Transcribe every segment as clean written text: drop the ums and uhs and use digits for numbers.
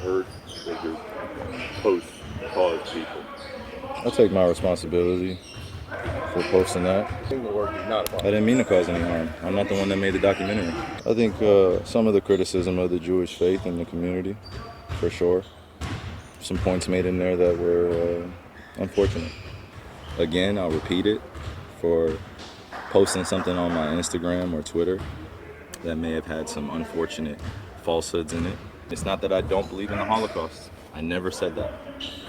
hurt that your posts cause people? I'll take my responsibility for posting that. I didn't mean to cause any harm. I'm not the one that made the documentary. I think some of the criticism of the Jewish faith in the community, for sure. Some points made in there that were unfortunate. Again, I'll repeat it, for posting something on my Instagram or Twitter that may have had some unfortunate falsehoods in it. It's not that I don't believe in the Holocaust. I never said that.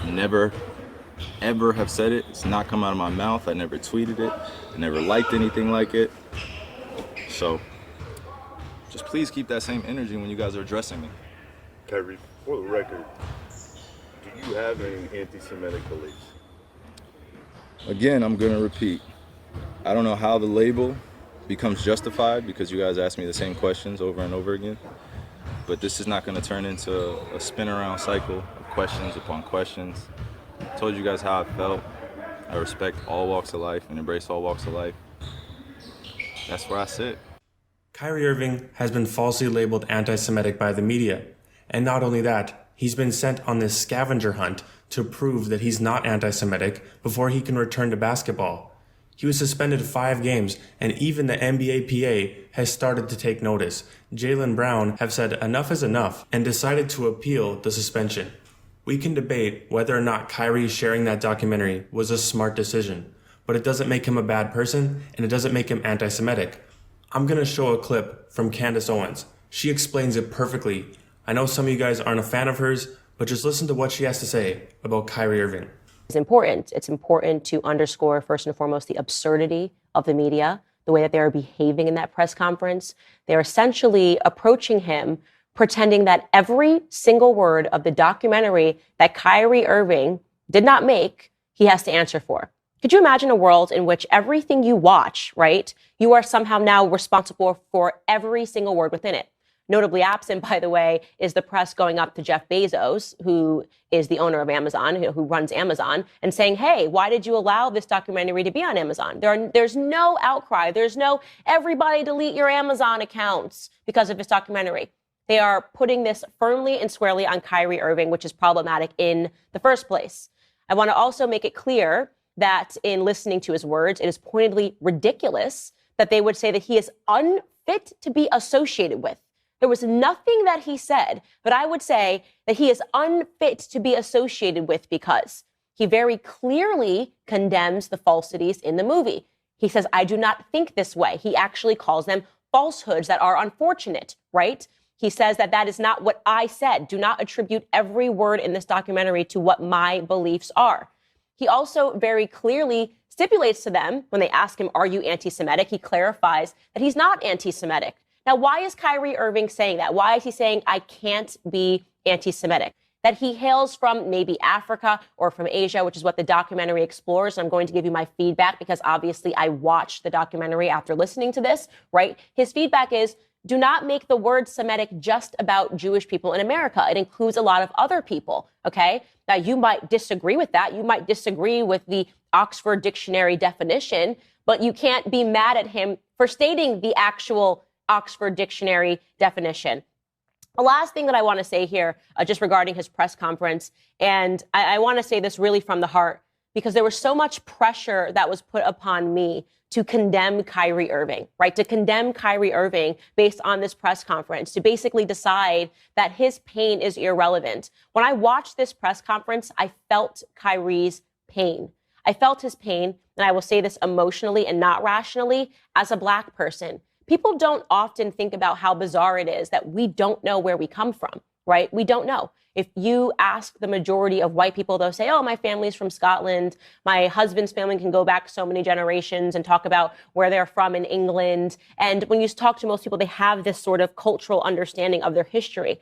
Never, ever have said it. It's not come out of my mouth. I never tweeted it. I never liked anything like it. So just please keep that same energy when you guys are addressing me. Kyrie, for the record, do you have any anti-Semitic beliefs? Again, I'm going to repeat. I don't know how the label becomes justified because you guys ask me the same questions over and over again. But this is not going to turn into a spin around cycle of questions upon questions. I told you guys how I felt. I respect all walks of life and embrace all walks of life. That's where I sit. Kyrie Irving has been falsely labeled anti-Semitic by the media. And not only that, he's been sent on this scavenger hunt to prove that he's not anti-Semitic before he can return to basketball. He was suspended 5 games, and even the NBA PA has started to take notice. Jaylen Brown have said enough is enough and decided to appeal the suspension. We can debate whether or not Kyrie sharing that documentary was a smart decision, but it doesn't make him a bad person, and it doesn't make him anti-Semitic. I'm going to show a clip from Candace Owens. She explains it perfectly. I know some of you guys aren't a fan of hers, but just listen to what she has to say about Kyrie Irving. It's important. It's important to underscore, first and foremost, the absurdity of the media, the way that they are behaving in that press conference. They're essentially approaching him, pretending that every single word of the documentary that Kyrie Irving did not make, he has to answer for. Could you imagine a world in which everything you watch, right, you are somehow now responsible for every single word within it? Notably absent, by the way, is the press going up to Jeff Bezos, who is the owner of Amazon, who runs Amazon, and saying, hey, why did you allow this documentary to be on Amazon? There's no outcry. There's no everybody delete your Amazon accounts because of this documentary. They are putting this firmly and squarely on Kyrie Irving, which is problematic in the first place. I want to also make it clear that in listening to his words, it is pointedly ridiculous that they would say that he is unfit to be associated with. There was nothing that he said, but I would say that he is unfit to be associated with because he very clearly condemns the falsities in the movie. He says, I do not think this way. He actually calls them falsehoods that are unfortunate, right? He says that that is not what I said. Do not attribute every word in this documentary to what my beliefs are. He also very clearly stipulates to them when they ask him, are you anti-Semitic? He clarifies that he's not anti-Semitic. Now, why is Kyrie Irving saying that? Why is he saying, I can't be anti-Semitic? That he hails from maybe Africa or from Asia, which is what the documentary explores. I'm going to give you my feedback because obviously I watched the documentary after listening to this, right? His feedback is, do not make the word Semitic just about Jewish people in America. It includes a lot of other people, okay? Now, you might disagree with that. You might disagree with the Oxford Dictionary definition, but you can't be mad at him for stating the actual Oxford Dictionary definition. The last thing that I want to say here, just regarding his press conference, and I want to say this really from the heart, because there was so much pressure that was put upon me to condemn Kyrie Irving, right? To condemn Kyrie Irving based on this press conference, to basically decide that his pain is irrelevant. When I watched this press conference, I felt Kyrie's pain. I felt his pain, and I will say this emotionally and not rationally, as a Black person. People don't often think about how bizarre it is that we don't know where we come from, right? We don't know. If you ask the majority of white people, they'll say, oh, my family's from Scotland. My husband's family can go back so many generations and talk about where they're from in England. And when you talk to most people, they have this sort of cultural understanding of their history.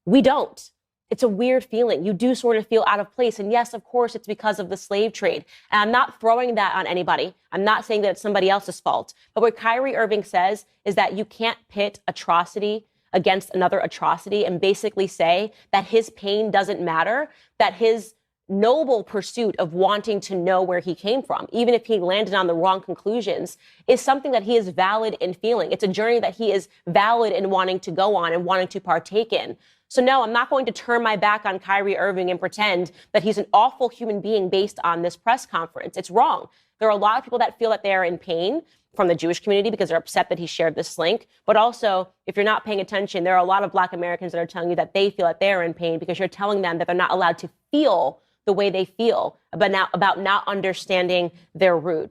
We don't. It's a weird feeling. You do sort of feel out of place. And yes, of course, it's because of the slave trade. And I'm not throwing that on anybody. I'm not saying that it's somebody else's fault. But what Kyrie Irving says is that you can't pit atrocity against another atrocity and basically say that his pain doesn't matter, that his noble pursuit of wanting to know where he came from, even if he landed on the wrong conclusions, is something that he is valid in feeling. It's a journey that he is valid in wanting to go on and wanting to partake in. So no, I'm not going to turn my back on Kyrie Irving and pretend that he's an awful human being based on this press conference. It's wrong. There are a lot of people that feel that they are in pain from the Jewish community because they're upset that he shared this link. But also, if you're not paying attention, there are a lot of Black Americans that are telling you that they feel that they're in pain because you're telling them that they're not allowed to feel the way they feel about not understanding their roots.